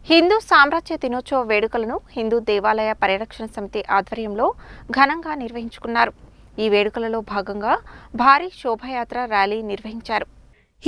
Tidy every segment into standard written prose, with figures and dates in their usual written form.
హిందూ సామ్రాజ్య దినోత్సవ వేడుకలను హిందూ దేవాలయ పరిరక్షణ సమితి ఆధ్వర్యంలో ఘనంగా నిర్వహించుకున్నారు. ఈ వేడుకలలో భాగంగా భారీ శోభాయాత్ర ర్యాలీ నిర్వహించారు.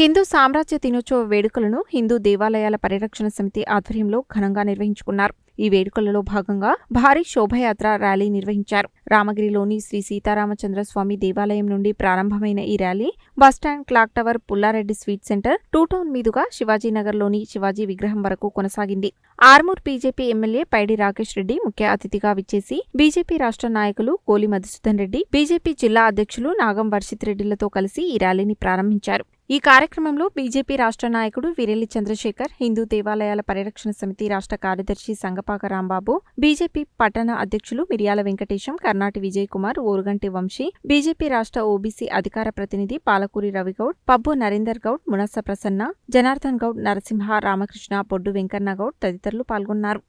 హిందూ సామ్రాజ్య దినోత్సవ వేడుకలను హిందూ దేవాలయాల పరిరక్షణ సమితి ఆధ్వర్యంలో ఘనంగా నిర్వహించుకున్నారు. ఈ వేడుకలలో భాగంగా భారీ శోభయాత్ర ర్యాలీ నిర్వహించారు. రామగిరిలోని శ్రీ సీతారామచంద్ర స్వామి దేవాలయం నుండి ప్రారంభమైన ఈ rally bus stand, clock tower, Pulla Reddy sweet centre, two town మీదుగా శివాజీనగర్లోని శివాజీ విగ్రహం వరకు కొనసాగింది. ఆర్మూర్ బీజేపీ ఎమ్మెల్యే పైడి రాకేష్ రెడ్డి ముఖ్య అతిథిగా విచ్చేసి బీజేపీ రాష్ట్ర నాయకులు కోలి మధుసూదన్ రెడ్డి, బీజేపీ జిల్లా అధ్యక్షులు నాగం వర్షిత్ రెడ్డిలతో కలిసి ఈ ర్యాలీని ప్రారంభించారు. ఈ కార్యక్రమంలో బీజేపీ రాష్ట్ర నాయకుడు వీరెల్లి చంద్రశేఖర్, హిందూ దేవాలయాల పరిరక్షణ సమితి రాష్ట్ర కార్యదర్శి సంగపాక రాంబాబు, బీజేపీ పట్టణ అధ్యక్షులు మిర్యాల వెంకటేశం, కర్నాటి విజయ్ కుమార్, ఓరుగంటి వంశీ, బీజేపీ రాష్ట్ర ఓబీసీ అధికార ప్రతినిధి పాలకూరి రవిగౌడ్, పబ్బు నరేందర్ గౌడ్, మునస ప్రసన్న, జనార్దన్ గౌడ్, నరసింహ, రామకృష్ణ, పొడ్డు వెంకన్న గౌడ్ తదితరులు పాల్గొన్నారు.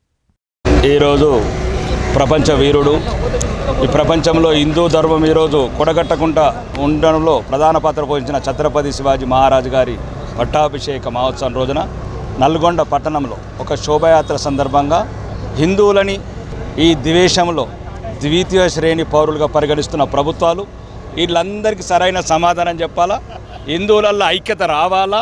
ఈరోజు ప్రపంచ వీరుడు, ఈ ప్రపంచంలో హిందూ ధర్మం ఈరోజు కొడగట్టకుండా ఉండడంలో ప్రధాన పాత్ర పోషించిన ఛత్రపతి శివాజీ మహారాజు గారి పట్టాభిషేక మహోత్సవం రోజున నల్గొండ పట్టణంలో ఒక శోభయాత్ర సందర్భంగా హిందువులని ఈ ద్వేషంలో ద్వితీయ శ్రేణి పౌరులుగా పరిగణిస్తున్న ప్రభుత్వాలు వీళ్ళందరికీ సరైన సమాధానం చెప్పాలా, హిందువులలో ఐక్యత రావాలా,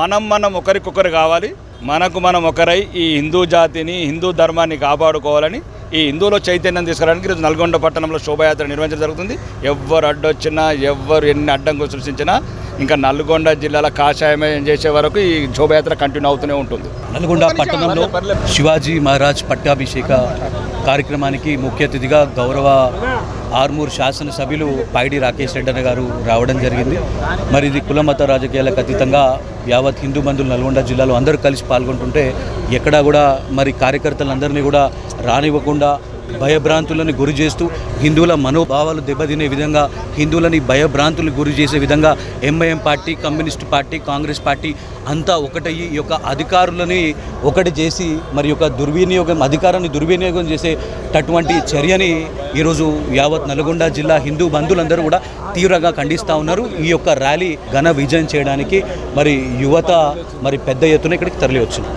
మనం ఒకరికొకరు కావాలి, మనం ఒకరై ఈ హిందూ జాతిని, హిందూ ధర్మాన్ని కాపాడుకోవాలని ఈ హిందువులో చైతన్యం తీసుకురావడానికి ఈరోజు నల్గొండ పట్టణంలో శోభయాత్ర నిర్వహించడం జరుగుతుంది. ఎవ్వరు అడ్డొచ్చినా, ఎవ్వరు ఎన్ని అడ్డంకులు సృష్టించినా ఇంకా నల్గొండ జిల్లాల కాషాయమయం చేసే వరకు ఈ శోభయాత్ర కంటిన్యూ అవుతూనే ఉంటుంది. నల్గొండ పట్టణంలో శివాజీ మహారాజ్ పట్టాభిషేక కార్యక్రమానికి ముఖ్య అతిథిగా గౌరవ ఆర్మూర్ శాసనసభ్యులు పైడి రాకేష్ రెడ్డి గారు రావడం జరిగింది. మరి ఇది కులమత రాజకీయాలకు అతీతంగా యావత్ హిందూ బంధువులు నల్గొండ జిల్లాలో అందరూ కలిసి పాల్గొంటుంటే ఎక్కడా కూడా మరి కార్యకర్తలందరినీ కూడా రానివ్వకుండా భయభ్రాంతులను గురి చేస్తూ హిందువుల మనోభావాలు దెబ్బతినే విధంగా హిందువులని భయభ్రాంతులకు గురి చేసే విధంగా MIM party, communist party, Congress party అంతా ఒకటయ్యి ఈ యొక్క అధికారులని ఒకటి చేసి మరి యొక్క అధికారాన్ని దుర్వినియోగం చేసేటటువంటి చర్యని ఈరోజు యావత్ నల్గొండ జిల్లా హిందూ బంధువులందరూ కూడా తీవ్రంగా ఖండిస్తూ ఉన్నారు. ఈ యొక్క ర్యాలీ ఘన విజయం చేయడానికి మరి యువత మరి పెద్ద ఎత్తున ఇక్కడికి తరలి వచ్చింది.